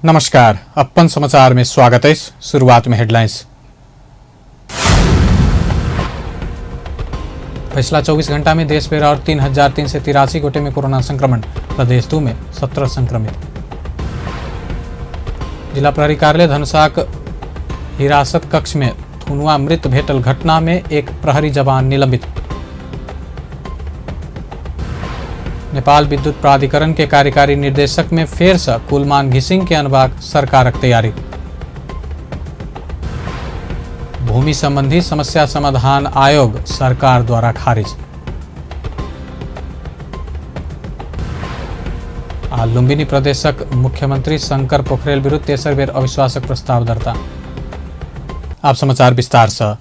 नमस्कार, अपन समाचार में स्वागत है। शुरुआत में हेडलाइंस। पिछला 24 घंटा में देश में और 3,383 गोटे में कोरोना संक्रमण। प्रदेश 2 में 17 संक्रमित। जिला प्रहरी कार्यालय धनुषाक हिरासत कक्ष में थुनुआ मृत भेटल घटना में एक प्रहरी जवान निलंबित। नेपाल विद्युत प्राधिकरण के कार्यकारी निर्देशक में फेर से कुलमान घिसिंग के अनबाक सरकारक तैयारी। भूमि संबंधी समस्या समाधान आयोग सरकार द्वारा खारिज। आ लुम्बिनी प्रदेशक मुख्यमंत्री शंकर पोखरेल विरुद्ध तेसर बेर अविश्वासक प्रस्ताव दर्ता। आप समाचार विस्तार से।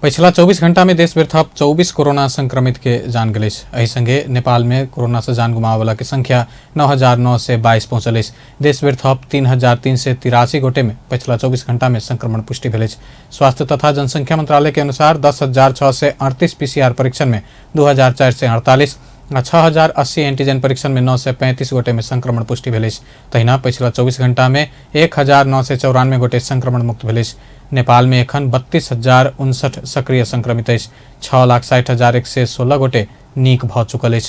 पिछला 24 घंटा में देश भर थप 24 कोरोना संक्रमित के जान गए। एहि संगे नेपाल में कोरोना से जान गुमावे वाला की संख्या 9,922 पहुंचल। देश भर थप 3,383 गोटे में पिछला 24 घंटा में संक्रमण पुष्टि भेल। स्वास्थ्य तथा जनसंख्या मंत्रालय के अनुसार 10,638 PCR परीक्षण में 2,448 और 6,080 एंटीजन परीक्षण में 935 गोटे में संक्रमण पुष्टि भेल। तहिना पिछला 24 घंटा में 1,994 गोटे संक्रमण मुक्त भेल। नेपाल में एखन 32,059 सक्रिय संक्रमित है। 6,60,116 गोटे नीक भ चुकल है।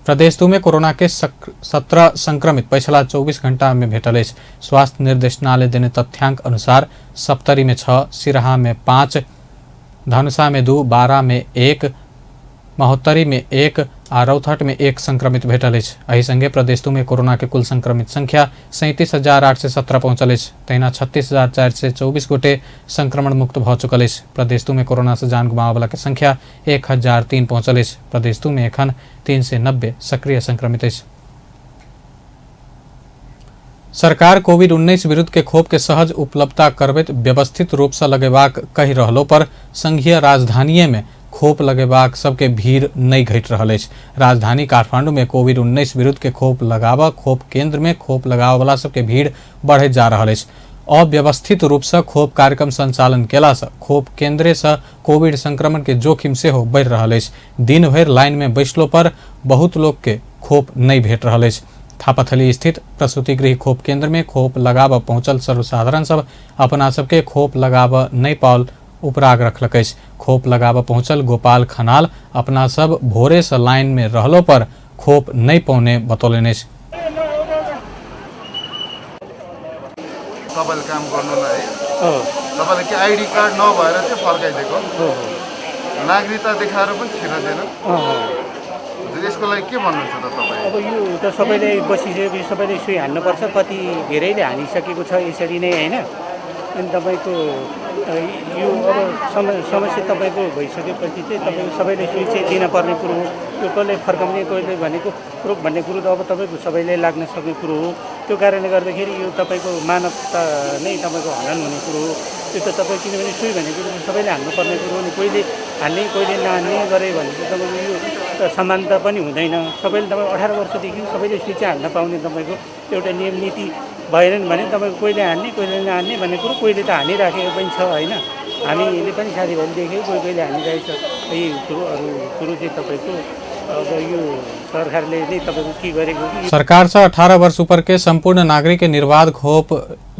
प्रदेश 2 में कोरोना के 17 संक्रमित पिछला 24 घंटा में भेटल है। स्वास्थ्य निर्देशनालय देने तथ्यांक अनुसार सप्तरी में 6, सिराहा में 5, धनुषा में 2, बारा में 1, महोत्तरी में 1 और रौथहट में 1 संक्रमित भेटल है। एहि संगे प्रदेश 2 में कोरोना के कुल संक्रमित संख्या 37,817 पहुंचल है। तहिना 36,424 गोटे संक्रमण मुक्त भ चुकल है। प्रदेश 2 में कोरोना से जान गुमावे वाला के संख्या 1,003 पहुंचल है। प्रदेश 2 में एखन 390 सक्रिय संक्रमित है। सरकार कोविड-19 विरुद्ध के खोप के सहज उपलब्धता करबैत व्यवस्थित रूप से लगेबाक कहि रहलो पर संघीय राजधानी में खोप लगेबाक सबके भीड़ नहीं घट रहा है। राजधानी काठमांडू में कोविड-19 विरुद्ध के खोप लगावा खोप केंद्र में खोप लगावे वाला सबके भीड़ बढ़े जा रहा है। अव्यवस्थित रूप से खोप कार्यक्रम संचालन केला से खोप केंद्र से कोविड संक्रमण के जोखिम से हो बढ़ रहा है। दिन भर लाइन में बैसलो पर बहुत लोग के खोप नहीं भेट रहा है। थापाथली स्थित प्रसूति गृह खोप केंद्र में खोप लगाव पहुंचल सर्वसाधारण सब अपना सबके खोप लगाव नहीं पाल उपराग रखलक। खोप लगाव पहुंचल गोपाल खनाल अपना सब भोरे से लाइन में रहलो पर खोप नहीं पौने बतौलेने। सबैले काम गर्नुलाई तपाईले के आईडी कार्ड नभएर चाहिँ फर्काइदिएको नागरिकता देखाएर पनि छिर्दैन। यसको लागि के भन्नुहुन्छ त तपाई? अब यो त सबैले बसिसकेपछि सबैले सुई हान्नुपर्छ। कति धेरैले हानिसकेको छ यसरी नै हैन। अनि तपाईको यो अब समस्या तपाईको भइसकेपछि चाहिँ तपाईको सबैले सुई चाहिँ दिनपर्ने कुरो हो। यो कसले फर्काउने कसले भनेको रोग भन्ने कुरो त अब तपाईको सबैले लाग्न सक्ने कुरो हो। त्यो कारणले गर्दाखेरि यो तपाईको मानवता नै तपाईको हनन हुने कुरो हो। त्यो त तपाई किनभने सुई भनेको सबैले हान्नुपर्ने कुरो हो नि। कोहीले हान्ने कोहीले नहान्ने गरे भने तपाईको यो समानता पनि हुँदैन। सबैले तपाईँ 18 वर्षदेखि सबैले सुई चाहिँ हान्न पाउने तपाईको एउटा नियम नीति भएन भने तपाईको कोहीले हान्ने कोहीले नहान्ने भन्ने कुरो कोहीले त हानिराखेको पनि छ हैन। हामीले पनि साथीभाइले देखेको कोहीले हानिरहेको छ। यही कुरो चाहिँ तपाईको अब यो सरकारले नै तपाईको के गरेको कि सरकार से 18 वर्ष ऊपर के संपूर्ण नागरिक के निर्बाध खोप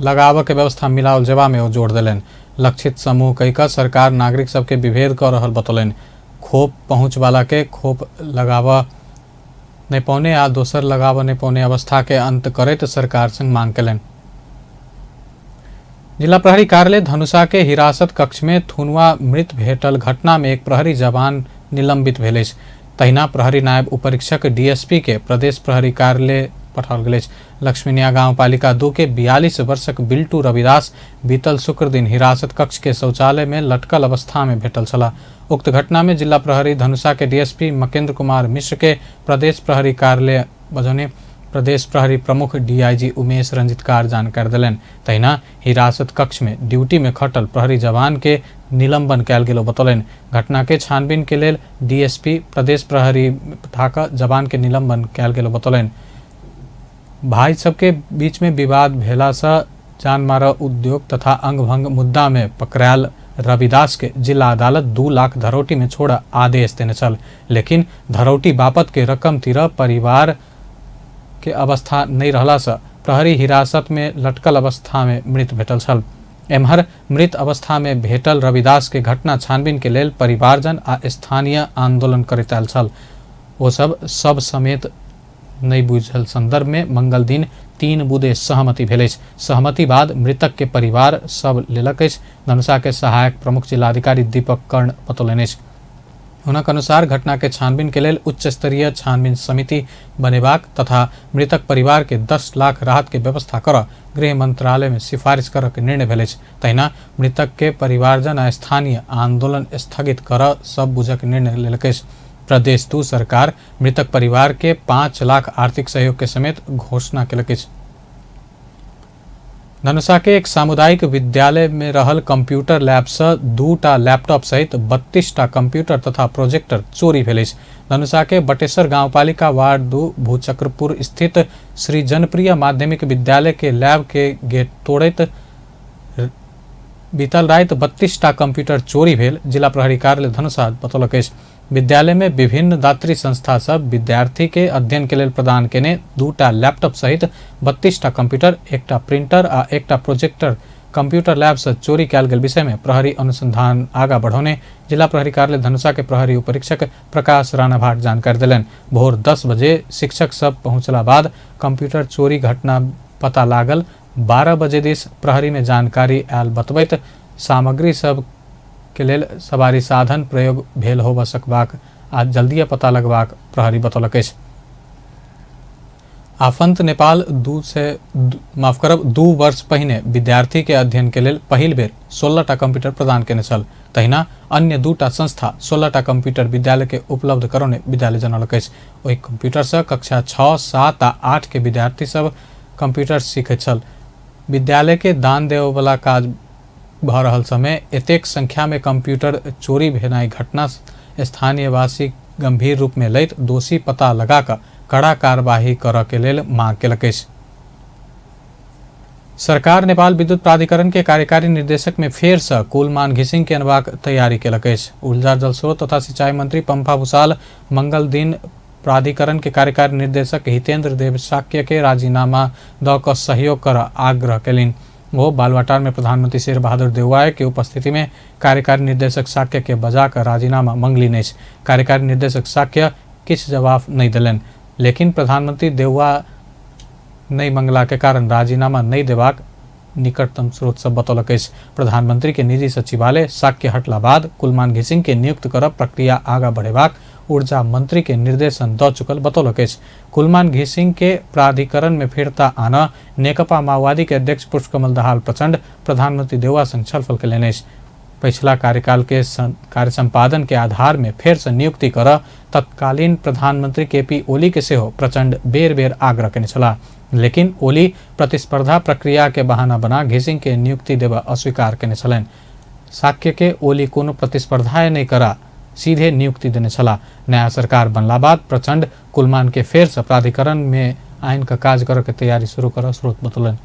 लगाव के व्यवस्था मिलावल जेबा में जोड़ दिलन। लक्षित समूह कहिका सरकार नागरिक सबके विभेद कर रहल बतौलन। खोप पहुँच वाला के खोप लगावा नहीं पौने आ दोसर लगाव नहीं पौने अवस्था के अंत करे तो सरकार संग मांग कलन। जिला प्रहरी कार्यालय धनुषा के हिरासत कक्ष में थुनुआ मृत भेटल घटना में एक प्रहरी जवान निलंबित भेल। तहिना प्रहरी नायब उपरीक्षक डीएसपी के प्रदेश प्रहरी कार्यालय पठाओल गेल। लक्ष्मीनिया गांवपालिका 2 के 42 वर्षक बिल्टू रविदास बीतल शुक्र दिन हिरासत कक्ष के शौचालय में लटकल अवस्था में भेटल छला। उक्त घटना में जिला प्रहरी धनुषा के डीएसपी मकेंद्र कुमार मिश्र के प्रदेश प्रहरी कार्यालय बजौने प्रदेश प्रहरी प्रमुख डीआईजी उमेश रंजितकार जानकारी दिलन। तहिना हिरासत कक्ष में ड्यूटी में खटल प्रहरी जवान के निलंबन कैल गेलो बतौलन। घटना के छानबीन के लेल डीएसपी प्रदेश प्रहरी पठाक जवान के निलंबन कैल गेलो बतौलन। भाई सबके बीच में विवाद भेला से जानमारा उद्योग तथा अंगभंग मुद्दा में पकड़ायल रविदास के जिला अदालत 2 लाख धरोटी में छोड़ा आदेश देने चल, लेकिन धरोटी बापत के रकम तीर परिवार के अवस्था नहीं रहला से प्रहरी हिरासत में लटकल अवस्था में मृत भेटल छल। एम्हर मृत अवस्था में भेटल रविदास के घटना छानबीन के लेल परिवारजन आ स्थानीय आंदोलन करैत आयल छल। ओ सब समेत नहीं बुझल संदर्भ में मंगल दिन 3 बुधे सहमति भेल। सहमति बाद मृतक के परिवार सब लेलक। धनुषा के सहायक प्रमुख जिलाधिकारी दीपक कर्ण बतौलनि। हुनक अनुसार घटना के छानबीन के लेल उच्च स्तरीय छानबीन समिति बनेबाक तथा मृतक परिवार के 10 लाख राहत के व्यवस्था कर गृह मंत्रालय में सिफारिश कर के निर्णय भेल। तहिना मृतक के परिवारजन आ स्थानीय आंदोलन स्थगित कर सब बुझक निर्णय लेलक। प्रदेश 2 सरकार मृतक परिवार के 5 लाख आर्थिक सहयोग के समेत घोषणा केलक। धनुषा के एक सामुदायिक विद्यालय में रहल कंप्यूटर लैब से 2टा लैपटॉप सहित 32टा कंप्यूटर तथा प्रोजेक्टर चोरी भेल। धनुषा के बटेसर गांवपालिका वार्ड 2 भूचक्रपुर स्थित श्री जनप्रिय माध्यमिक विद्यालय के लैब के गेट तोड़ैत बीतल रात 32टा कंप्यूटर चोरी भेल। जिला प्रहरी कार्यालय धनुषा बतौलक। विद्यालय में विभिन्न दात्री संस्था सब विद्यार्थी के अध्ययन के लेल प्रदान केने 2टा लैपटॉप सहित 32टा कंप्यूटर, 1टा प्रिंटर आ 1टा प्रोजेक्टर कंप्यूटर लैब से चोरी कैल गेल विषय में प्रहरी अनुसंधान आगा बढ़ौने जिला प्रहरी कार्यालय धनुषा के प्रहरी उपरीक्षक प्रकाश राणा भाट जानकारी दिलन। भोर 10 बजे शिक्षक सब पहुंचला बाद कंप्यूटर चोरी घटना पता लागल। 12 बजे दिस प्रहरी में जानकारी आयल बतबैत सामग्री सब के लेल सवारी साधन प्रयोग भेल होब सकबाक आ जल्दिए पता लगबाक प्रहरी बतौलक। आफंत नेपाल 2 वर्ष पहिने विद्यार्थी के अध्ययन के लेल पहिल बेर 16टा कंप्यूटर प्रदान केने छल। तहिना अन्य 2टा संस्था 16टा कंप्यूटर विद्यालय के उपलब्ध करौने विद्यालय जनौलक। ओहि कंप्यूटर से कक्षा 6, 7 आ 8 के विद्यार्थी सब कंप्यूटर सीखैत छल। विद्यालय के दान देव वाला काज भ रहल समय एतेक संख्या में कंप्यूटर चोरी भेनाई घटना स्थानीय वासी गंभीर रूप में लैत दोषी पता लगाकर कड़ा कार्यवाही कर के लेल मांग केलक। सरकार नेपाल विद्युत प्राधिकरण के कार्यकारी निर्देशक में फेर से कुलमान घिसिंग के अनबाक तैयारी केलक। ऊर्जा जलस्रोत तथा सिंचाई मंत्री पंपा भूषाल मंगल दिन प्राधिकरण के कार्यकारी निर्देशक हितेन्द्र देव शाक्य के राजीनामा द क सहयोग कर आग्रह केलिन। वो बालवाटार में प्रधानमंत्री शेर बहादुर देउवा के उपस्थिति में कार्यकारी निर्देशक शाक्य के बजाकर राजीनामा मंगलिन। कार्यकारी निर्देशक शाक्य किछ जवाब नहीं दिलन, लेकिन प्रधानमंत्री देउवा नहीं मंगला के कारण राजीनामा नहीं देबाक निकटतम स्रोत सब बतौलक। प्रधानमंत्री के निजी सचिवालय शाक्य हटला बाद कुलमान घिसिंग के नियुक्त कर प्रक्रिया आगा बढ़ेबाक ऊर्जा मंत्री के निर्देशन द चुकल बतौलक। कुलमान घिसिंग के प्राधिकरण में फिरता आना नेकपा माओवादी के अध्यक्ष पुष्पकमल दाहाल प्रचंड प्रधानमंत्री देउवा संग छलफल केलनि। पिछला कार्यकाल के कार्य संपादन के आधार में फिर से नियुक्ति कर तत्कालीन प्रधानमंत्री केपी ओली के सेहो प्रचंड बेर बेर आग्रह केने छलाह, लेकिन ओली प्रतिस्पर्धा प्रक्रिया के बहाना बना घिसिंग के नियुक्ति देबा अस्वीकार केने छलनि। शाक्य के ओली कोनो प्रतिस्पर्धा नहीं करा सीधे नियुक्ति देने छला। नया सरकार बनला बाद प्रचंड कुलमान के फेर से प्राधिकरण में आइन का काज कर के तैयारी शुरू कर स्रोत बतौलन।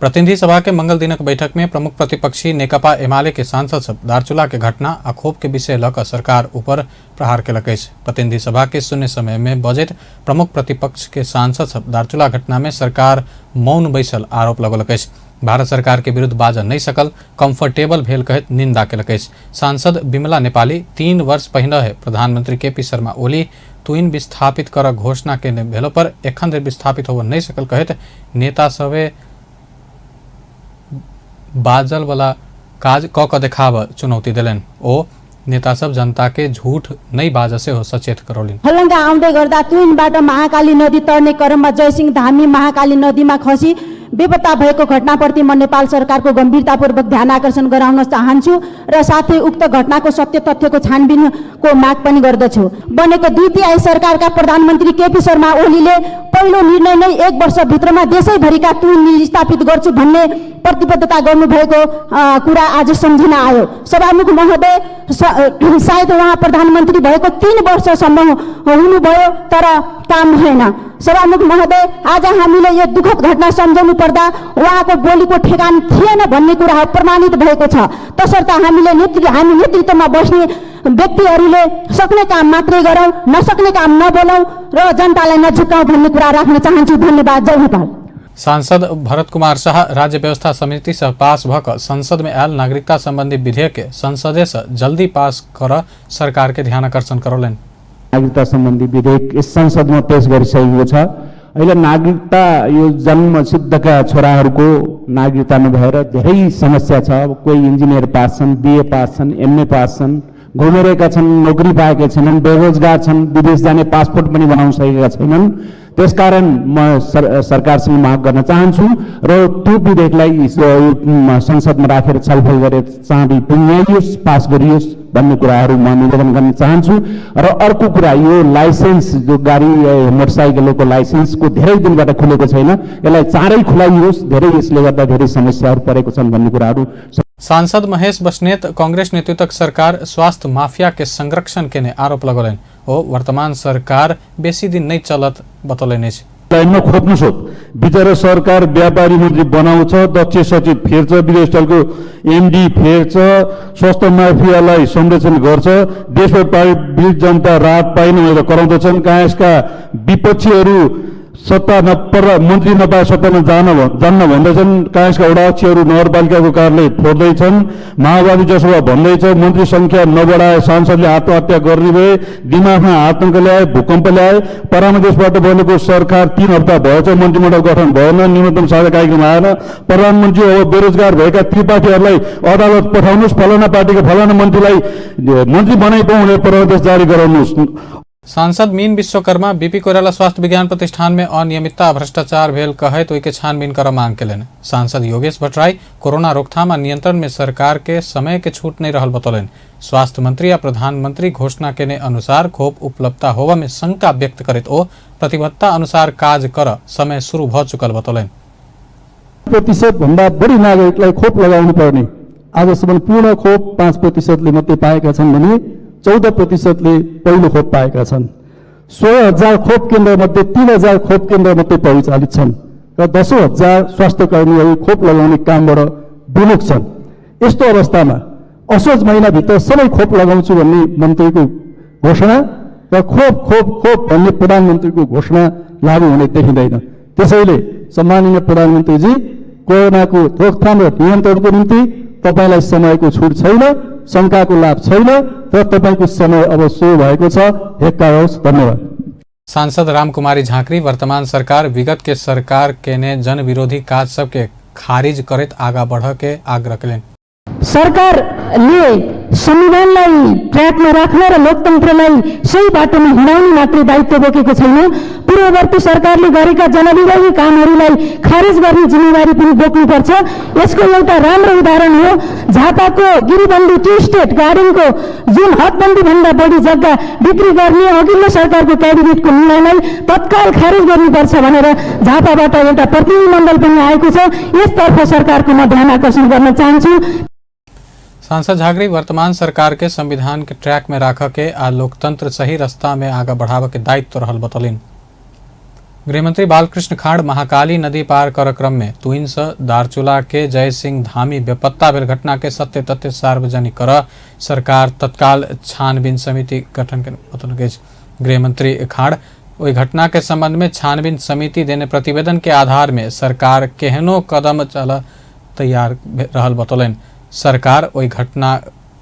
प्रतिनिधि सभा के मंगल दिनक बैठक में प्रमुख प्रतिपक्षी नेकपा एमाले के सांसद सब दार्चुला के घटना आ क्षोभ के विषय लकर सरकार ऊपर प्रहार केलक। प्रतिनिधि सभा के शून्य समय में बजैत प्रमुख प्रतिपक्ष के सांसद सब दार्चुला घटना में सरकार मौन बैसल आरोप लगौलक। भारत सरकार के विरुद्ध बाज नहीं सकल, कंफर्टेबल भेल कहत निंदा केलक। सांसद बिमला नेपाली 3 वर्ष पहिने प्रधानमंत्री केपी शर्मा ओली तुइन विस्थापित कर घोषणा केने भेलो पर एखन धरि विस्थापित हो नहीं सकल कहत नेता सभे बाजल वाला काज क क देखाब चुनौती दिलन। ओ नेता सब जनता के झूठ नहीं बाज से हो सचेत करौलिन। फलंगा आउँदै गर्दा तुइनबाट महाकाली नदी तर्ने क्रममा जयसिंह धामी महाकाली नदीमा खसी बेपत्ता भएको घटनाप्रति म नेपाल सरकारको गम्भीरतापूर्वक ध्यान आकर्षण गराउन चाहन्छु र साथै उक्त घटनाको सत्य तथ्यको छानबिनको माग पनि गर्दछु। बनेको 2 तिहाई सरकारका प्रधानमन्त्री केपी शर्मा ओलीले पहिलो निर्णय नै 1 वर्षभित्रमा देशैभरिका तुइन स्थापित गर्छु भन्ने प्रतिबद्धता गर्नुभएको कुरा आज सम्झना आयो। सभामुख महोदय, सायद उहाँ प्रधानमन्त्री भएको 3 वर्षसम्म हुनुभयो तर काम भएन। सभामुख महोदय, आज हामीले यो दुःखद घटना सम्झाउनु पर्दा उहाँको बोलीको ठेगान थिएन भन्ने कुरा प्रमाणित भएको छ। तसर्थ हामी नेतृत्वमा बस्ने व्यक्तिहरूले सक्ने काम मात्रै गरौँ, नसक्ने काम नबोलौँ र जनतालाई नझुकाउँ भन्ने कुरा राख्न चाहन्छु। धन्यवाद। जय नेपाल। सांसद भरत कुमार शाह राज्य व्यवस्था समिति से पास भक संसद में आयल नागरिकता संबंधी विधेयक के संसदे से जल्दी पास कर सरकार के ध्यान आकर्षण करौलेन। नागरिकता सम्बन्धी विधेयक यस संसदमा पेश गरिसकेको छ। अहिले नागरिकता यो जन्मसिद्धका छोराहरूको नागरिकता नभएर धेरै समस्या छ। कोही इन्जिनियर पास छन्, बीए पास छन्, एमए पास छन्, घुमेरहेका छन्, नोकरी पाएका छैनन्, बेरोजगार छन्, विदेश जाने पासपोर्ट पनि बनाउन सकेका छैनन्। त्यसकारण म सरकारसँग माग गर्न चाहन्छु र त्यो विधेयकलाई संसदमा राखेर छलफल गरेर चाँडै टुङ्ग्याइयोस्, पास गरियोस् भन्ने कुराहरू म निवेदन गर्न चाहन्छु। र अर्को कुरा, यो लाइसेन्स जो गाडी मोटरसाइकलको लाइसेन्सको धेरै दिनबाट खुलेको छैन, यसलाई चाँडै खुलाइयोस्। धेरै यसले गर्दा धेरै समस्याहरू परेको छन् भन्ने कुराहरू। सांसद महेश बस्नेत कांग्रेस नेतृत्वक सरकार स्वास्थ्य माफिया के संरक्षण के आरोप लगौलेन। ओ वर्तमान सरकार बेसी दिन नहीं चलत बतौलेन। लाइनमा खोज्नुहोस्, बिचरा सरकार व्यापारी मन्त्री बनाउँछ, दक्ष सचिव फेर्छ, विदेश स्थलको एमडी फेर्छ, स्वास्थ्य माफियालाई संरक्षण गर्छ, देशमा पीडित जनता राहत पाइन भनेर कराउँदछन्। कहाँ यसका विपक्षीहरू सत्ता मन्त्री नपाए सत्तामा जान्न भन्दछन्। काङ्ग्रेसका वडाध्यक्षहरू नगरपालिकाको कार्यालय फोड्दैछन्। माओवादी जसो भन्दैछ मन्त्री संख्या नबढाए सांसदले आत्महत्या गर्ने भए, दिमागमा आतंक ल्याए, भूकम्प ल्याए। परामदेशबाट बनेको सरकार 3 हप्ता भएछ, मन्त्रीमण्डल गठन भएन, न्यूनतम साझा कार्यक्रम आएन। प्रधानमन्त्री अब बेरोजगार भएका त्रिपाठीहरूलाई अदालत पठाउनुहोस्, फलाना पार्टीको फलाना मन्त्रीलाई मन्त्री बनाइपाउँ भनेर परामदेश जारी गराउनुहोस्। सांसद मीन विश्वकर्मा बीपी कोइराला स्वास्थ्य विज्ञान प्रतिष्ठान में अनियमितता भ्रष्टाचार भेल कहे तो छानबीन कर मांग के लेन। सांसद योगेश भट्टराई कोरोना रोकथाम और नियंत्रण में सरकार के समय के छूट नहीं रहल बतौलेन। स्वास्थ्य मंत्री या प्रधानमंत्री घोषणा के अनुसार खोप उपलब्धता होवा में शंका व्यक्त करित ओ प्रतिबद्धता अनुसार काज कर समय शुरू भ चुकल बतौलेन। 5% भन्दा बढी नागरिकलाई खोप लगाउनु पर्ने, आजसम्म पूर्ण खोप 5% ले मात्रै पाएका छन् भने 14% ले पहिलो खोप पाएका छन्। 16,000 खोप केन्द्र मध्ये 3,000 खोप केन्द्र मात्रै परिचालित छन् र 10,000 स्वास्थ्य कर्मीहरू खोप लगाउने कामबाट विमुख छन्। यस्तो अवस्थामा असोज महिनाभित्र सबै खोप लगाउँछु भन्ने मन्त्रीको घोषणा र खोप खोप खोप भन्ने प्रधानमन्त्रीको घोषणा लागू हुने देखिँदैन। त्यसैले सम्माननीय प्रधानमन्त्रीजी, कोरोनाको रोकथाम र नियन्त्रणको निम्ति तपाईलाई समयको छुट छैन, शंकाको लाभ छैन र तपाईको समय अब सुरु भएको छ। हेक्काओस्। धन्यवाद। सांसद रामकुमारी झांकरी वर्तमान सरकार विगत के सरकार के ने जन विरोधी काज सबके खारिज करित आगा बढ़ के आग्रह करें। सरकारले संविधानलाई ट्र्याकमा राख्न र लोकतन्त्रलाई सही बाटोमा हिँडाउने मात्रै दायित्व बोकेको छैन, पूर्ववर्ती सरकारले गरेका जनविरोधी कामहरूलाई खारेज गर्ने जिम्मेवारी पनि बोक्नुपर्छ। यसको एउटा राम्रो उदाहरण हो झापाको गिरीबन्दी टी स्टेट गार्डनको जुन हदबन्दी भन्दा बढी जग्गा बिक्री गर्ने अघिल्लो सरकारको क्याबिनेटको निर्णयलाई तत्काल खारेज गर्नुपर्छ भनेर झापाबाट एउटा प्रतिनिधिमण्डल पनि आएको छ। यसतर्फ सरकारको म ध्यान आकर्षण गर्न चाहन्छु। सांसद झांकरी वर्तमान सरकार के संविधान के ट्रैक में राख के आ लोकतंत्र सही रास्ता में आगा बढ़ाव के दायित्व रहल बतौलिन। गृहमंत्री बालकृष्ण खाड़ महाकाली नदी पार कर क्रम में तुइंस दारचूला के जय सिंह धामी बेपत्ता भेल घटना के सत्य तथ्य सार्वजनिक कर सरकार तत्काल छानबीन समिति गठन के बतौल गई। गृहमंत्री खाड़ वही घटना के संबंध में छानबीन समिति देने प्रतिवेदन के आधार में सरकार केहनो कदम चल तैयार रहल बतौलन। सरकार वही घटना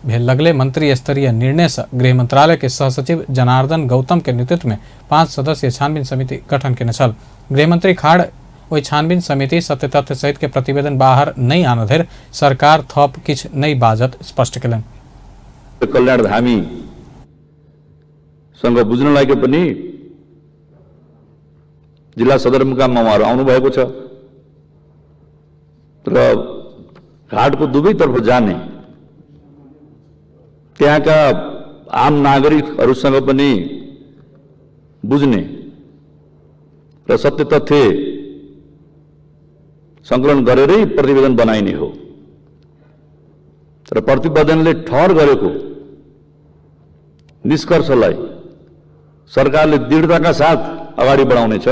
भेल लगले मंत्री स्तरीय निर्णय से गृह मंत्रालय के सहसचिव जनार्दन गौतम के नेतृत्व में 5 सदस्यीय छानबीन समिति गठन के छल। गृहमंत्री खाड़ वही छानबीन समिति सत्य तथ्य सहित के प्रतिवेदन बाहर नहीं आने धर सरकार थप किछ नहीं बाजत स्पष्ट कलन। कल्याण धामी संग बुझ्न लागि पनि जिल्ला सदरमुकाममा उहाँहरू आउनु भएको छ र घाटको दुवैतर्फ जाने त्यहाँका आम नागरिकहरूसँग पनि बुझ्ने र सत्य तथ्य संकलन गरेरै प्रतिवेदन बनाइने हो र प्रतिवेदनले ठहर गरेको निष्कर्षलाई सरकारले दृढताका साथ अगाडि बढाउनेछ।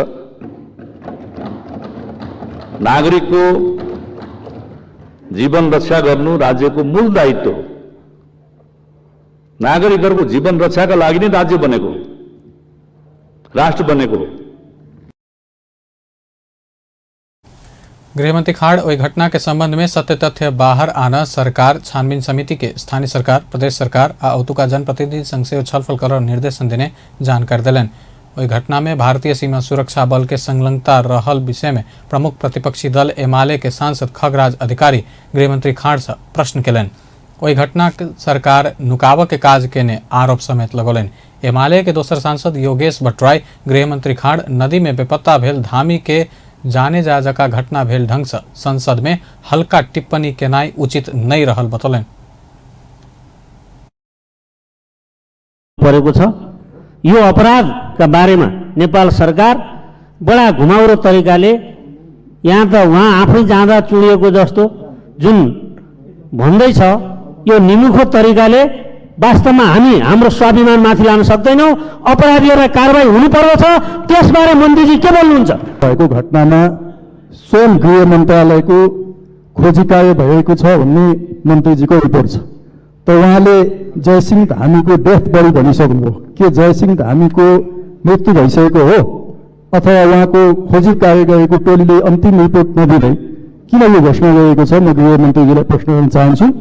नागरिकको जीवन रक्षा गर्नु राज्यको मूल दायित्व हो। नागरिकहरूको जीवन रक्षाका लागि नै राज्य बनेको, राष्ट्र बनेको हो। गृहमंत्री खाड़ ओई घटना के संबंध में सत्य तथ्य बाहर आना सरकार छानबीन समिति के स्थानीय सरकार प्रदेश सरकार आ औतुका जनप्रतिनिधि संघ से छलफल कर निर्देशन देने जानकारी दिलन। ओई घटना में भारतीय सीमा सुरक्षा बल के संलग्नता रहल विषय में प्रमुख प्रतिपक्षी दल एमाले के सांसद खगराज अधिकारी गृहमंत्री खाड़ से प्रश्न केलन। ओई घटना के सरकार नुकाव के काज केने आरोप समेत लगौलन। एमाले के दोसर सांसद योगेश भट्टराई गृहमंत्री खाड़ नदी में बेपत्ता भेल धामी के जाने जा जका घटना भेल ढंग से संसद में हल्का टिप्पणी केनाई उचित नहीं रहल बतौलन। परेको छ यो अपराधका बारेमा नेपाल सरकार बडा घुमाउरो तरिकाले यहाँ त उहाँ आफै जाँदा चुडिएको जस्तो जुन भन्दैछ यो निमुखो तरिकाले वास्तवमा हामी हाम्रो स्वाभिमान माथि लान सक्दैनौँ। अपराधीहरूलाई कारबाही हुनुपर्दछ। त्यसबारे मन्त्रीजी के बोल्नुहुन्छ? भएको घटनामा स्वयं गृह मन्त्रालयको खोजी कार्य भएको छ भन्ने मन्त्रीजीको रिपोर्ट छ। त उहाँले जयसिंह धामीको डेथ बडी भनिसक्नुभयो। के जयसिंह धामीको मृत्यु भइसकेको हो अथवा उहाँको खोजी कार्य गरेको टोलीले अन्तिम रिपोर्ट नदिँदै किन यो घोषणा गरेको छ? म गृह मन्त्रीजीलाई प्रश्न गर्न चाहन्छु।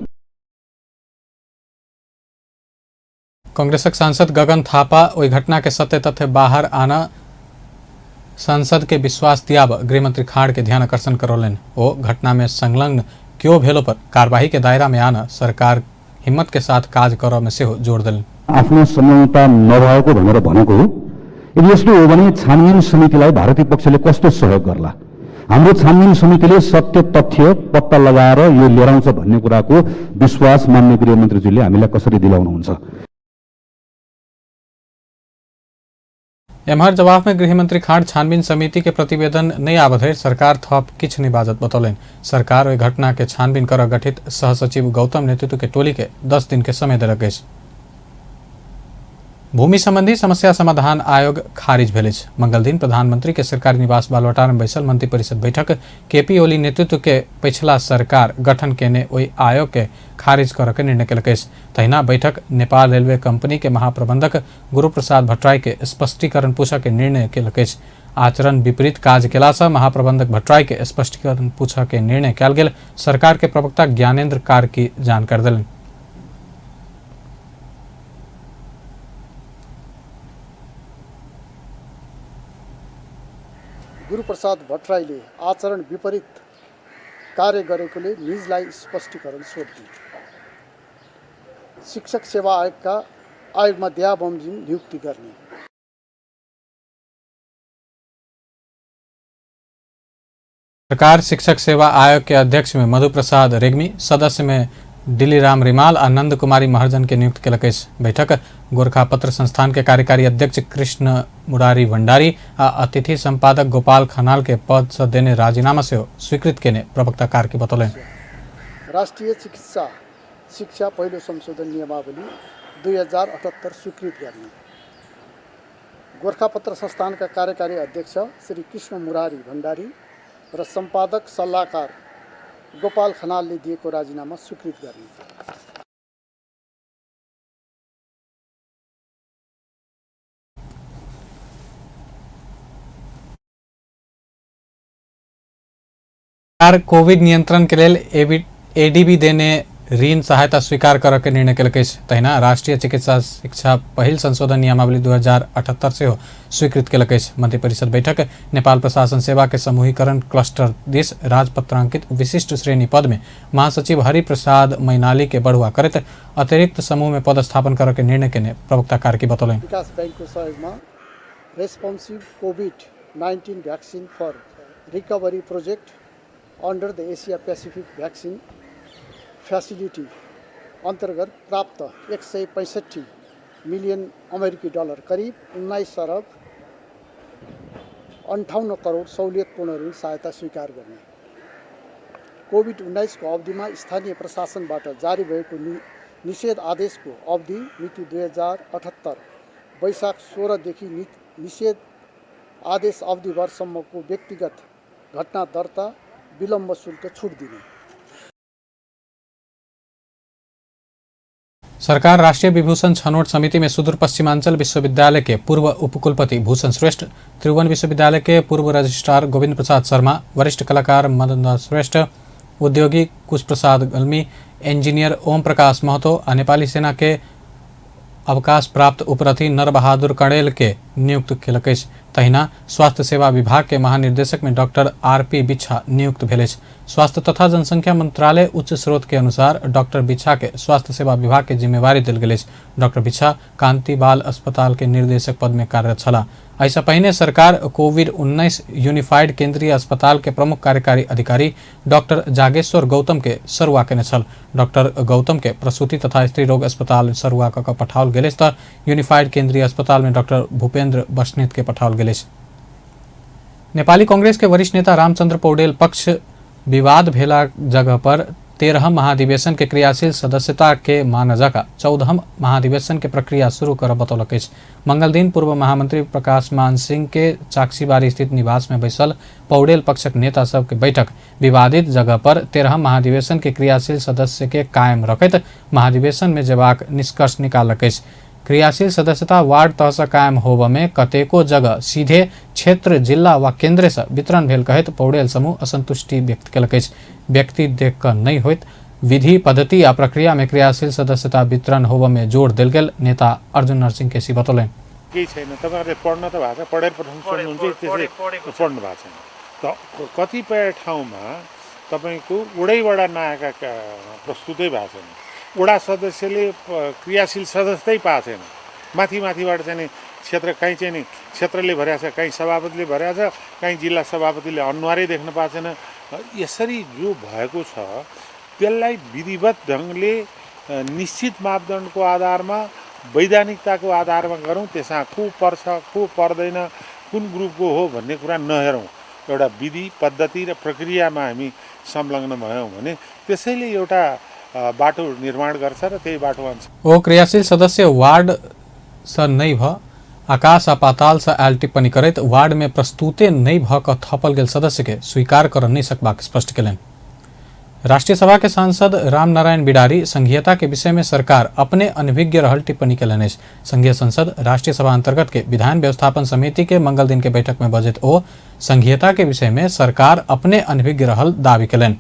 कांग्रेसक सांसद गगन थापा ओई घटना के सत्य तथ्य बाहर आना संसद के विश्वास दियाब गृहमंत्री खाड़ के ध्यान आकर्षण करौलन। वो घटना में संलग्न क्यों भेलो पर कार्यवाही के दायरा में आना सरकार हिम्मत के साथ काज कर में से जोड़ दिलन। आफ्नो संलग्नता नभएको भनेर भनेको हो। यदि यस्तो हो भने छानबिन समितिलाई भारतीय पक्षले कस्तो सहयोग गर्ला? हाम्रो छानबिन समितिले सत्य तथ्य पत्ता लगाएर यो लिएर आउँछ भन्ने कुराको विश्वास मान्य गृहमन्त्रीजीले हामीलाई कसरी दिलाउनुहुन्छ? एमहर जवाब में गृहमंत्री खाड़ छानबीन समिति के प्रतिवेदन नहीं आबधर सरकार थप किछ नहीं बाजत बतौलन। सरकार ओई घटना के छानबीन कर गठित सहसचिव गौतम नेतृत्व के टोली के 10 दिन के समय दिलक अछि। भूमि संबंधी समस्या समाधान आयोग खारिज भेल अछि। मंगल दिन प्रधानमंत्री के सरकारी निवास बालवाटार में बैसल मंत्री परिषद बैठक केपी ओली नेतृत्व के पिछला सरकार गठन केने ओई आयोग के खारिज कर के निर्णय केलक अछि। तहिना बैठक नेपाल रेलवे कंपनी के महाप्रबंधक गुरुप्रसाद भट्टराई के स्पष्टीकरण पूछा के निर्णय केलक अछि। आचरण विपरीत काज केला से महाप्रबंधक भट्टराई के स्पष्टीकरण पूछा के निर्णय कयल गेल सरकार के प्रवक्ता ज्ञानेन्द्र कार्की जानकारी देलनि। गुरुप्रसाद भट्टराईले आचरण विपरीत कार्य गरेकोले निजलाई स्पष्टीकरण सोध्दिए। शिक्षक सेवा आयोगमा दया बमोजिम नियुक्ति गर्ने। सरकार शिक्षक सेवा आयोग के अध्यक्ष में मधु प्रसाद रेग्मी, सदस्य में दिलीराम रिमाल और नंद कुमारी महर्जन के नियुक्त केलक अछि। बैठक गोरखापत्र संस्थान के कार्यकारी अध्यक्ष कृष्ण मुरारी भंडारी आ अतिथि संपादक गोपाल खनाल के पद से देने राजीनामा से स्वीकृत केने प्रवक्ता कार्की बतौलन। राष्ट्रिय चिकित्सा शिक्षा पहिलो संशोधन नियमावली 2078 स्वीकृत गर्ने। गोरखापत्र संस्थान का कार्यकारी अध्यक्ष श्री कृष्ण मुरारी भंडारी र संपादक सल्लाहकार गोपाल खनालले दिएको राजीनामा स्वीकृत गर्ने। सरकार कोविड नियंत्रण के लिए एडीबी देने ऋण सहायता स्वीकार कर के निर्णय केलक अछि। तहिना राष्ट्रीय चिकित्सा शिक्षा पहिल संशोधन नियमावली 2078 से स्वीकृत केलक अछि। मंत्रिपरिषद बैठक नेपाल प्रशासन सेवा के समूहीकरण क्लस्टर दिस राजपत्रांकित विशिष्ट श्रेणी पद में महासचिव हरिप्रसाद मैनाली के बढ़ुआ करत अतिरिक्त समूह में पदस्थापन कर के निर्णय केने प्रवक्ता कार्की बतौलन। विकास बैंकको सहयोगमा रेस्पोन्सिभ कोभिड-19 vaccine for recovery project under the Asia Pacific vaccine facility अंतर्गत प्राप्त 165 मिलियन अमेरिकी डलर करीब 19 अरब 58 करोड सहुलियतपूर्ण ऋण सहायता स्वीकार गर्ने। कोभिड-19 को अवधि में स्थानीय प्रशासनबाट जारी भएको निषेध आदेश को अवधि मिति 2078 वैशाख 16 देखि निषेध आदेश अवधिभरसम्म को व्यक्तिगत घटना दर्ता विलम्ब शुल्क छूट दिने। सरकार राष्ट्रीय विभूषण छनौट समिति में सुदूरपश्चिमांचल विश्वविद्यालय के पूर्व उपकुलपति भूषण श्रेष्ठ, त्रिभुवन विश्वविद्यालय के पूर्व रजिस्ट्रार गोविंद प्रसाद शर्मा, वरिष्ठ कलाकार मदन दास श्रेष्ठ, उद्योगी कुश प्रसाद गल्मी, इंजीनियर ओम प्रकाश महतो और नेपाली सेना के अवकाश प्राप्त उपरथी नरबहादुर कणेल के नियुक्त केलक। तहिना स्वास्थ्य सेवा विभाग के महानिर्देशक में डॉक्टर आरपी बिच्छा नियुक्त भेल। स्वास्थ्य तथा जनसंख्या मंत्रालय उच्च स्रोत के अनुसार डॉक्टर बिच्छा के स्वास्थ्य सेवा विभाग के जिम्मेवारी दिल गेल। डॉक्टर बिच्छा कांति बाल अस्पताल के निर्देशक पद में कार्यरत छला। ऐसा पहले सरकार कोविड-19 यूनिफाइड केंद्रीय अस्पताल के प्रमुख कार्यकारी अधिकारी डॉक्टर जागेश्वर गौतम के सरुआ केने छल। डॉक्टर गौतम के प्रसूति तथा स्त्री रोग अस्पताल सरुआ क पठाओल गेल त यूनिफाइड केंद्रीय अस्पताल में डॉक्टर भूपेन्द्र बस्नेत के पठाओल गेल। नेपाली कांग्रेस के वरिष्ठ नेता रामचंद्र पौडेल पक्ष विवाद भेला जगह पर 13 महाधिवेशन के क्रियाशील सदस्यता के मानजा का 14 महाधिवेशन के प्रक्रिया शुरू कर बतौलक। मंगल दिन पूर्व महामंत्री प्रकाश मान सिंह के चाक्सीबारी स्थित निवास में बैसल पौडेल पक्षक नेता सब के बैठक विवादित जगह पर 13 महाधिवेशन के क्रियाशील सदस्य के कायम रखत महाधिवेशन में जेबाक निष्कर्ष निकालक। क्रियाशील सदस्यता वार्ड तह से कायम होब में कतेको जगह सीधे क्षेत्र जिला व केंद्र से वितरण भेल कहत पौडेल समूह असंतुष्टि व्यक्त केलक। व्यक्ति देख कर नहीं होइत विधि पद्धति आ प्रक्रिया में क्रियाशील सदस्यता वितरण होब में जोड़ दिल गेल नेता अर्जुन नरसिंह केसी बतौलन। केही छैन, तपाईहरुले पढ्न त भएको छ, पढेर पठाउनुहुन्छ त्यसै पढ्नु भएको छैन। त कतिपय ठाउँमा तपाईको वडैवटा नआएका प्रस्तुतै भएको छैन। वडा सदस्यले क्रियाशील सदस्यतै पाएको छैन। माथिबाट चाहिँ क्षेत्र कहीँ चाहिँ नि क्षेत्रले भरेको छ, कहीँ सभापतिले भरेको छ, कहीँ जिल्ला सभापतिले अनुहारै देख्न पाएको छैन। यसरी जो भएको छ त्यसलाई विधिवत ढङ्गले निश्चित मापदण्डको आधारमा वैधानिकताको आधारमा गरौँ। त्यसमा को पर्छ को पर्दैन कुन ग्रुपको हो भन्ने कुरा नहेरौँ। एउटा विधि पद्धति र प्रक्रियामा हामी संलग्न भयौँ भने त्यसैले एउटा बाटो निर्माण गर्छ र त्यही बाटो अनुसार ओ क्रियाशील सदस्य वार्ड स नहीं भ आकाश आ पाताल से आयल टिप्पणी करत वार्ड में प्रस्तुते नहीं भ क थपल गेल सदस्य के स्वीकार कर नहीं सकबाक स्पष्ट केलन। राष्ट्रीय सभा के सांसद रामनारायण बिडारी संघीयता के विषय में सरकार अपने अनभिज्ञ रहल टिप्पणी केलन। संघीय संसद राष्ट्रीय सभा अंतर्गत के विधान व्यवस्थापन समिति के मंगल दिन के बैठक में बजट ओ संघीयता के विषय में सरकार अपने अनभिज्ञ रहल दावी केलन।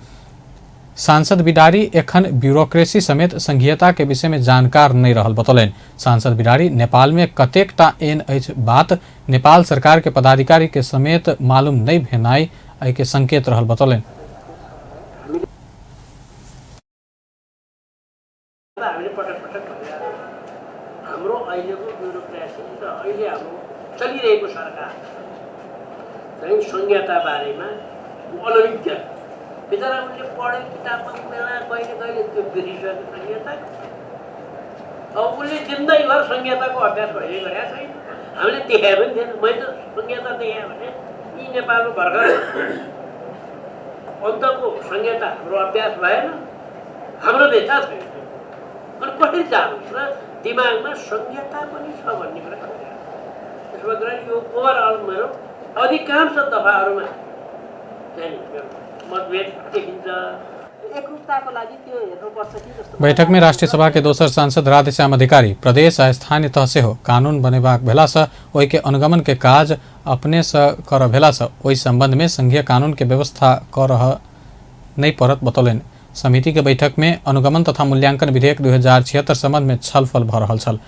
सांसद बिडारी एखन ब्यूरोक्रेसी समेत संघीयता के विषय में जानकार नहीं रहल बतौलन। सांसद बिडारी नेपाल में कतेकटा एन बात नेपाल सरकार के पदाधिकारी के समेत मालूम नहीं भेनाई के संकेत रहल बतौलन। हाम्रो अहिलेको ब्युरोक्रेसी र अहिले हाम्रो चलिरहेको सरकार चाहिँ संहिता बारेमा अनभिज्ञ बिचरा उनले पढे किताबमा बेला कहिले कहिले त्यो बिर्सिसक्यो संहिता। अब उसले जिन्दगीभर संहिताको अभ्यास भइरहेको गरेका छैन। हामीले देखाए पनि थिएन। मैले त संहिता देखाएँ भने यी नेपालको भर्खर अन्तको संहिता हाम्रो अभ्यास भएन, हाम्रो देखा छैन। अनि कसरी जानुहोस् र दिमागमा संहिता पनि छ भन्ने कुरा त्यसो भएर यो ओभरअल मेरो अधिकांश दफाहरूमा चाहिँ मतभेद देखिन्छ। एकरूपताको लागि त्यो हेर्नुपर्छ कि जस्तो। बैठक में राष्ट्रीय सभा के दोसर सांसद राधेश्याम अधिकारी प्रदेश आ स्थानीय तह से हो कानून बनेबाक भेला से ओहि के अनुगमन के काज अपने से कर भेला से ओहि संबंध में संघीय कानून के व्यवस्था कर नहीं पड़त बतौलन। समिति के बैठक में अनुगमन तथा मूल्यांकन विधेयक 2076 संबंध में छलफल भ रहल छल।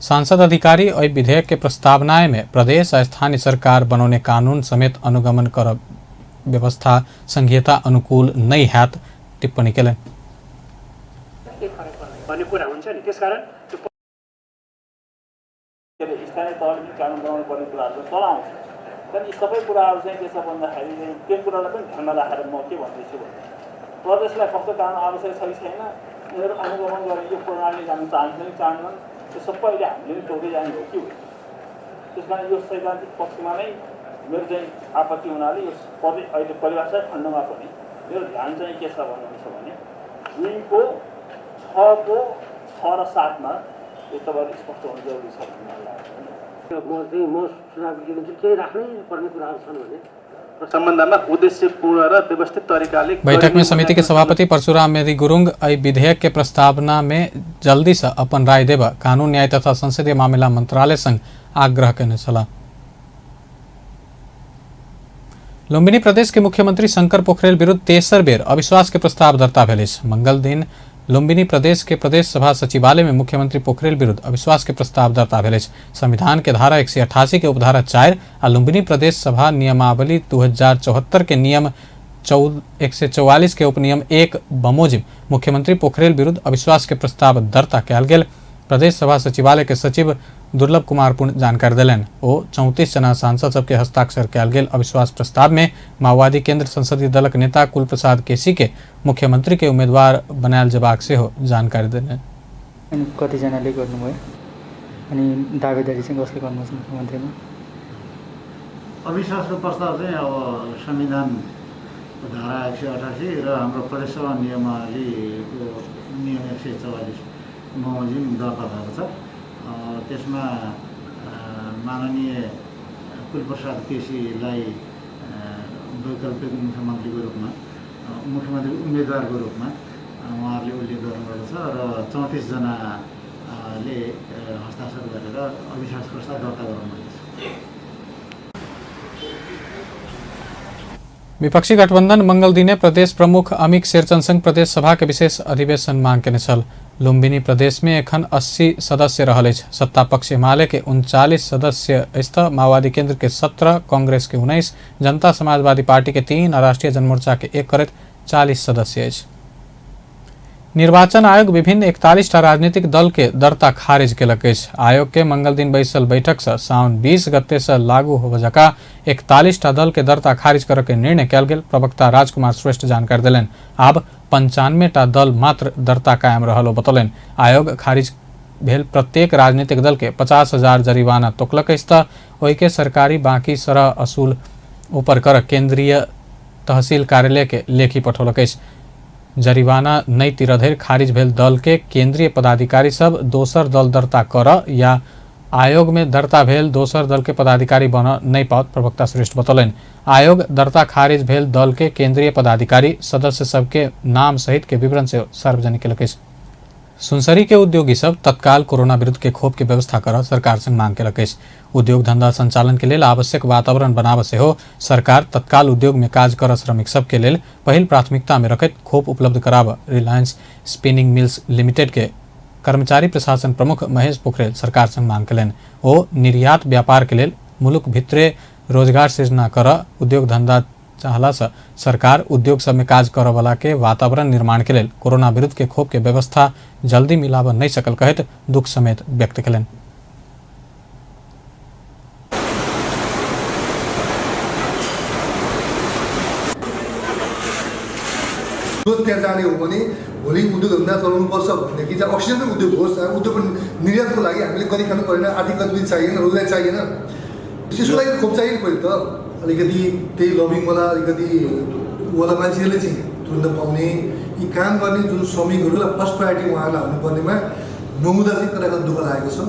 सांसद अधिकारी ओहि विधेयक के प्रस्तावनाएं में प्रदेश आ स्थानीय सरकार बनौने कानून समेत अनुगमन कर व्यवस्था संघीयता अनुकूल नहीं हैत टिप्पणी केलन। भन्ने कुरा हुन्छ नि, त्यसकारण स्थानीय तहले कानुन बनाउनु पर्ने कुराहरू तल आउँछ। तर यी सबै कुराहरू चाहिँ के छ भन्दाखेरि त्यो कुरालाई पनि ध्यानमा राखेर म के भन्दैछु भने प्रदेशलाई कस्तो कानुन आवश्यक छ कि छैन, उनीहरू अनुगमन गरेर यो प्रणाली जानु चाहन्छ कि चाहन्न, त्यो सबै अहिले हामीले पनि तोड्दै जाने हो कि हो। त्यस कारण यो सैद्धान्तिक पक्षमा नै मेरो चाहिँ आपत्ति हुनाले यो अहिले परिभाषा खण्डमा पनि मेरो ध्यान चाहिँ के छ भन्नुहुन्छ भने 2को 6को 6 र 7मा यो तपाईँहरू स्पष्ट हुनु जरुरी छ भन्ने मलाई लाग्छ। म चुनाव जीवन चाहिँ केही राख्नै पर्ने कुराहरू छन् भने सम्बन्धमा उद्देश्यपूर्ण र व्यवस्थित तरिकाले बैठक में समिति के सभापति परशुराम मेधी गुरुङ एहि विधेयक के प्रस्तावना में जल्दी से अपन राय देब कानून न्याय तथा संसदीय मामिला मंत्रालय संग आग्रह कयने छलाह। लुम्बिनी प्रदेश के मुख्यमंत्री शंकर पोखरेल विरुद्ध तेसर बेर अविश्वास के प्रस्ताव दर्ता भेल अछि। मंगल दिन लुम्बिनी प्रदेश के प्रदेश सभा सचिवालय में मुख्यमंत्री पोखरेल विरुद्ध अविश्वास के प्रस्ताव दर्ता भेल अछि। संविधान के धारा 188 के उपधारा 4 आ लुम्बिनी प्रदेश सभा नियमावली 2074 के नियम 144 के उपनियम 1 बमोजिब मुख्यमंत्री पोखरेल विरुद्ध अविश्वास के प्रस्ताव दर्ता कयल गेल। प्रदेश सभा सचिवालय के सचिव दुर्लभ कुमार पूर्ण जानकारी देलनि। ओ 34 जना सांसद सबके हस्ताक्षर कयल गेल अविश्वास प्रस्ताव में माओवादी केंद्र संसदीय दलक नेता कुल प्रसाद केसी के मुख्यमंत्री के उम्मीदवार बनायल जेबाक सेहो जानकारी देलनि। कतिजनाले गर्नुभयो अनि दावेदारी चाहिँ कसले गर्नुहुन्छ मुख्यमन्त्रीमा? अविश्वासको प्रस्ताव चाहिँ अब संविधान धारा 188 र हाम्रो प्रदेश सभा नियमावलीको नियम 144 बमोजिम दर्ता भएको छ। त्यसमा माननीय कुलप्रसाद केसीलाई वैकल्पिक मुख्यमन्त्रीको रूपमा मुख्यमन्त्री उम्मेदवारको रूपमा उहाँहरूले उल्लेख गर्नुभएको छ र 34 जनाले हस्ताक्षर गरेर अविश्वास प्रस्ताव दर्ता गर्नुभएको छ। विपक्षी गठबन्धन मंगल दिने प्रदेश प्रमुख अमिक शेरचन संघ प्रदेश सभा के विशेष अधिवेशन मांग केने छल। लुम्बिनी प्रदेश में एखन 80 सदस्य रहल अछि। सत्ता पक्ष एमाले के 39 सदस्य अछि, माओवादी केंद्र के 17, कांग्रेस के 19, जनता समाजवादी पार्टी के 3 और राष्ट्रीय जनमोर्चा के 1 करैत 40 सदस्य अछि। निर्वाचन आयोग विभिन्न 41 टा राजनीतिक दल के दर्ता खारिज केलक अछि। आयोग के मंगल दिन बैसल बैठक से साउन 20 गते से लागू होबय जका 41 टा दल के दर्ता खारिज करय के निर्णय कयल गेल। प्रवक्ता राजकुमार श्रेष्ठ जानकारी देलनि। आब 95 टा दल मात्र दर्ता कायम रहल बतौलनि। आयोग खारिज भेल प्रत्येक राजनीतिक दल के 50,000 जरिमाना तोकलक अछि त ओहि के सरकारी बाकी सरह असूल ऊपर कर केंद्रीय तहसील कार्यालय के लेखी पठौलक अछि। जरिमाना नहीं तिरधरि खारिज भेल दल के केंद्रीय पदाधिकारी सब दोसर दल दर्ता कर या आयोग में दर्ता भेल दोसर दल के पदाधिकारी बन नहीं पाओत। प्रवक्ता श्रेष्ठ बतौलनि। आयोग दर्ता खारिज भेल दल के केंद्रीय पदाधिकारी सदस्य सबके नाम सहित के विवरण से सार्वजनिक केलक अछि। सुनसरी के उद्योगी सब तत्काल कोरोना विरुद्ध के खोप के व्यवस्था कर सरकार से मांग केलक अछि। उद्योग धंधा संचालन के लेल आवश्यक वातावरण बनाब से हो सरकार तत्काल उद्योग में काज कर श्रमिक सब के लेल पहिल प्राथमिकता में रखैत खोप उपलब्ध कराब रिलायंस स्पिनिंग मिल्स लिमिटेड के कर्मचारी प्रशासन प्रमुख महेश पोखरेल सरकार से मांग कयलनि। ओ निर्यात व्यापार के लेल मुलुक भित्रे रोजगार सृजना कर उद्योग धंधा चाहला से सरकार उद्योग सब में काज करऽ वाला के वातावरण निर्माण के लेल कोरोना विरुद्ध के खोप के व्यवस्था जल्दी मिलाब नहीं सकल कहत दुख समेत व्यक्त कयलनि। त्यहाँ जाने हो भने भोलि उद्योग धन्दा चलाउनुपर्छ भनेदेखि चाहिँ अक्सिजनकै उद्योग होस्। उद्योगको निर्यातको लागि हामीले गरिखानु परेन, आर्थिक गतिविधि चाहिएन, रोजगार चाहिएन, त्यसको लागि खोप चाहियो नि पहिले त। अलिकति त्यही लबिङवाला अलिकति वाला मान्छेहरूले चाहिँ तुरन्त पाउने यी काम गर्ने जुन श्रमिकहरूलाई फर्स्ट प्रायोरिटी उहाँहरूलाई हुनुपर्नेमा नहुँदा चाहिँ कता कता दुःख लागेको छ।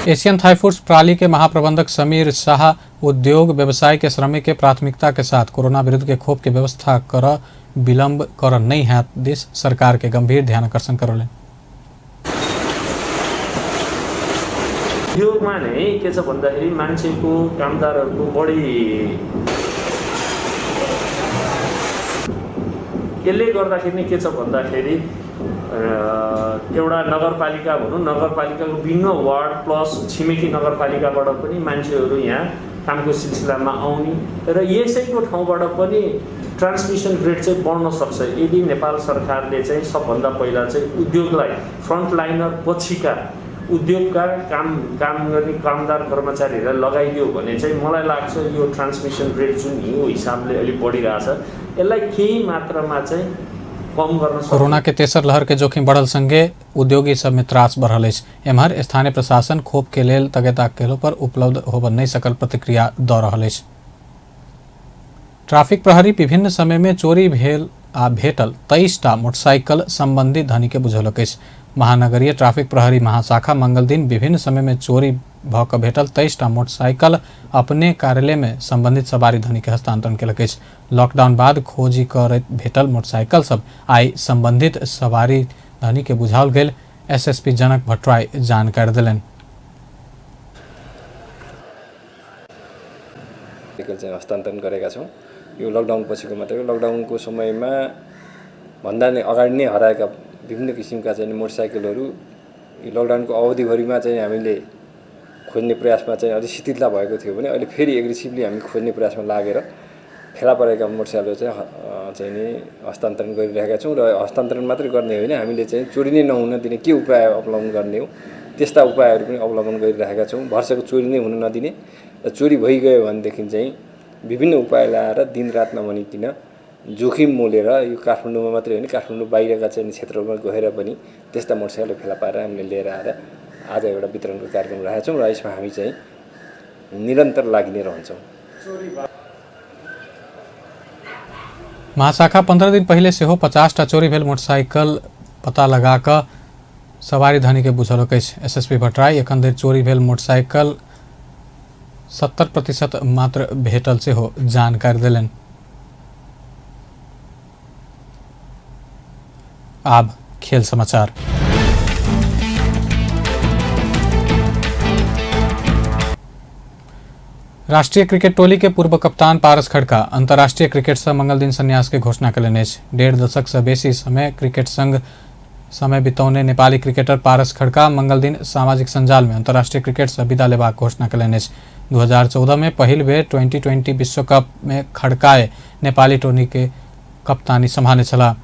एशियन थाई फूड्स प्रणाली के महाप्रबंधक समीर शाह उद्योग व्यवसाय के श्रमिक के प्राथमिकता के साथ कोरोना विरुद्ध के खोप के व्यवस्था कर विलम्ब कर नहीं है देश सरकार के गंभीर ध्यान आकर्षण करौले। उद्योगमा नै के छ भन्दाखेरि मान्छेको कामदारहरूको बढी यसले गर्दाखेरि नै के छ भन्दाखेरि एउटा नगरपालिका भनौँ, नगरपालिकाको विभिन्न वार्ड प्लस छिमेकी नगरपालिकाबाट पनि मान्छेहरू यहाँ कामको सिलसिलामा आउने र यसैको ठाउँबाट पनि ट्रान्समिसन रेट चाहिँ बढ्न सक्छ यदि नेपाल सरकारले चाहिँ सबभन्दा पहिला चाहिँ उद्योगलाई फ्रन्ट लाइनर पछिका उद्योगका काम गर्ने कामदार कर्मचारीहरूलाई लगाइदियो भने चाहिँ मलाई लाग्छ यो ट्रान्समिसन रेट जुन यो हिसाबले अलिक बढिरहेछ यसलाई केही मात्रामा चाहिँ कम गर्न सक्छ। कोरोना के तेसर लहर के जोखिम बढ़ल संगे उद्योगी सब में त्रास बढ़ल अछि। एम्हर स्थानीय प्रशासन खोप के लेल तगेता केलो पर उपलब्ध होब नहीं सकल प्रतिक्रिया द रहल अछि। ट्रैफिक प्रहरी विभिन्न समय में चोरी भेल आ भेटल 23टा मोटरसाइकिल संबंधी धनी के बुझौलक अछि। महानगरीय ट्राफिक प्रहरी महाशाखा मंगल दिन विभिन्न समय में चोरी भ क भेटल 23टा मोटरसाइकिल अपने कार्यालय में संबंधित सवारी धनी के हस्तांतरण केलक अछि। लॉकडाउन बाद खोजी करैत भेटल मोटरसाइकिल सब आई संबंधित सवारी धनी के बुझाओल गेल एसएसपी जनक भट्टराई जानकारी देलनि। हस्तान्तरण गरेका छौँ। यो लकडाउन पछिको मात्रै लकडाउनको समयमा भन्दा नै अगाडि नै हराएका विभिन्न किसिमका चाहिँ मोटरसाइकलहरू लकडाउनको अवधिभरिमा चाहिँ हामीले खोज्ने प्रयासमा चाहिँ अलि शिथिलता भएको थियो भने अहिले फेरि एग्रेसिभली हामी खोज्ने प्रयासमा लागेर फेला परेका मोटरसाइकलहरू चाहिँ नि हस्तान्तरण गरिरहेका छौँ। र हस्तान्तरण मात्रै गर्ने होइन, हामीले चाहिँ चोरी नै नहुन दिने के उपाय अवलम्बन गर्ने हो त्यस्ता उपायहरू पनि अवलम्बन गरिरहेका छौँ। भर्सेको चोरी नै हुन नदिने र चोरी भइगयो भनेदेखि चाहिँ विभिन्न उपाय लगाएर दिनरात नभनिकन जोखिम मोलेर यो काठमाडौँमा मात्रै होइन काठमाडौँ बाहिरका चाहिँ क्षेत्रहरूमा गएर पनि त्यस्ता मोटरसाइकल फेला पारेर हामीले लिएर आएर आज एउटा वितरणको कार्यक्रम राखेका छौँ र यसमा हामी चाहिँ निरन्तर लागि नै रहन्छौँ। महाशाखा 15 दिन पहले से हो 50टा चोरी भेल मोटरसाइकिल पता लगाकर सवारी धनी के बुझौलक अछि। एसएसपी भट्टराई एखन धरि चोरी भेल मोटरसाइकिल 70% मात्र भेटल से हो जानकारी देलनि। अब खेल समाचार। राष्ट्रीय क्रिकेट टोली के पूर्व कप्तान पारस खड्का अंतर्राष्ट्रीय क्रिकेट से मंगल दिन संन्यास के घोषणा कयलनि अछि। 1.5 दशक से बेसी समय क्रिकेट संग समय बितौने नेपाली क्रिकेटर पारस खड्का मंगल दिन सामाजिक संजाल में अंतर्राष्ट्रीय क्रिकेट से विदा लेबाक घोषणा कयलनि अछि। 2014 में पहिल बेर T20 विश्व कप में खड्काए नेपाली टोली के कप्तानी संभालने छलाह।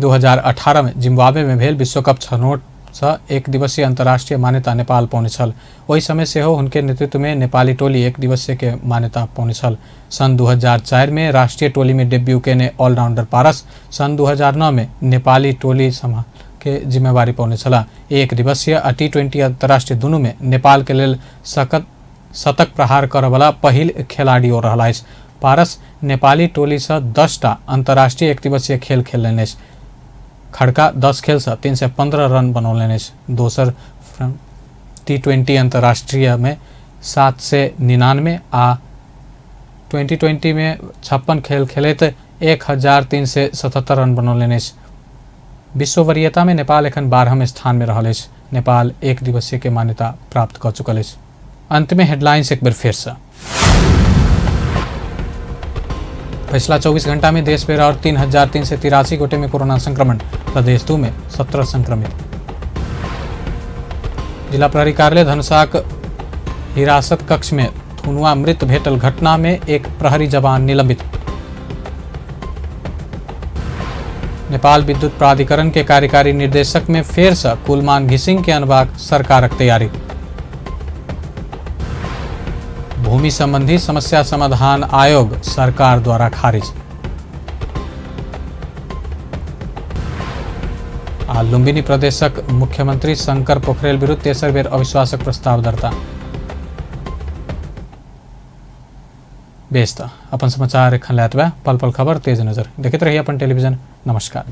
2018 में जिम्बाब्वे में भेल विश्व कप छनौट से एक दिवसीय अंतर्राष्ट्रीय मान्यता नेपाल पौने छल। वही समय से हो उनके नेतृत्व में नेपाली टोली एक दिवसीय के मान्यता पौने छल। सन 2004 में राष्ट्रीय टोली में डेब्यू केने ऑलराउंडर पारस सन 2009 में नेपाली टोली संभाल के जिम्मेवारी पौने छला। एक दिवसीय आ T20 अंतर्राष्ट्रीय दुनू में नेपाल के लेल शतक प्रहार करे वाला पहिल खिलाड़ी हो रहा है। पारस नेपाली टोली से 10टा अंतर्राष्ट्रीय एक दिवसीय खेल खेलने अछि। खड्का 10 खेल से 315 रन बनौलनि अछि। दोसर T20 अंतर्राष्ट्रीय में 799 आ 2020 में 56 खेल खेलैत 1377 रन बनौलनि अछि। विश्व वरीयता में नेपाल एखन 12वें स्थान में रहल अछि। नेपाल एक दिवसीय के मान्यता प्राप्त कर चुकल अछि। अंत में हेडलाइंस एक बार फिर से। पिछला 24 घंटा में देश भर और 3,383 गोटे में कोरोना संक्रमण। प्रदेश 2 में 17 संक्रमित। जिला प्रहरी कार्यालय धनुषाक हिरासत कक्ष में थुनुआ मृत भेटल घटना में एक प्रहरी जवान निलंबित। नेपाल विद्युत प्राधिकरण के कार्यकारी निर्देशक में फेर से कुलमान घिसिंग के अनबाक सरकारक तैयारी। भूमि संबंधी समस्या समाधान आयोग सरकार द्वारा खारिज। लुम्बिनी प्रदेशक मुख्यमंत्री शंकर पोखरेल विरुद्ध तेसर बेर अविश्वासक प्रस्ताव दर्ता। बेस अपन समाचार एखन लैत बा। पल पल खबर तेज नजर देखते रहिए अपन टेलीविजन। नमस्कार।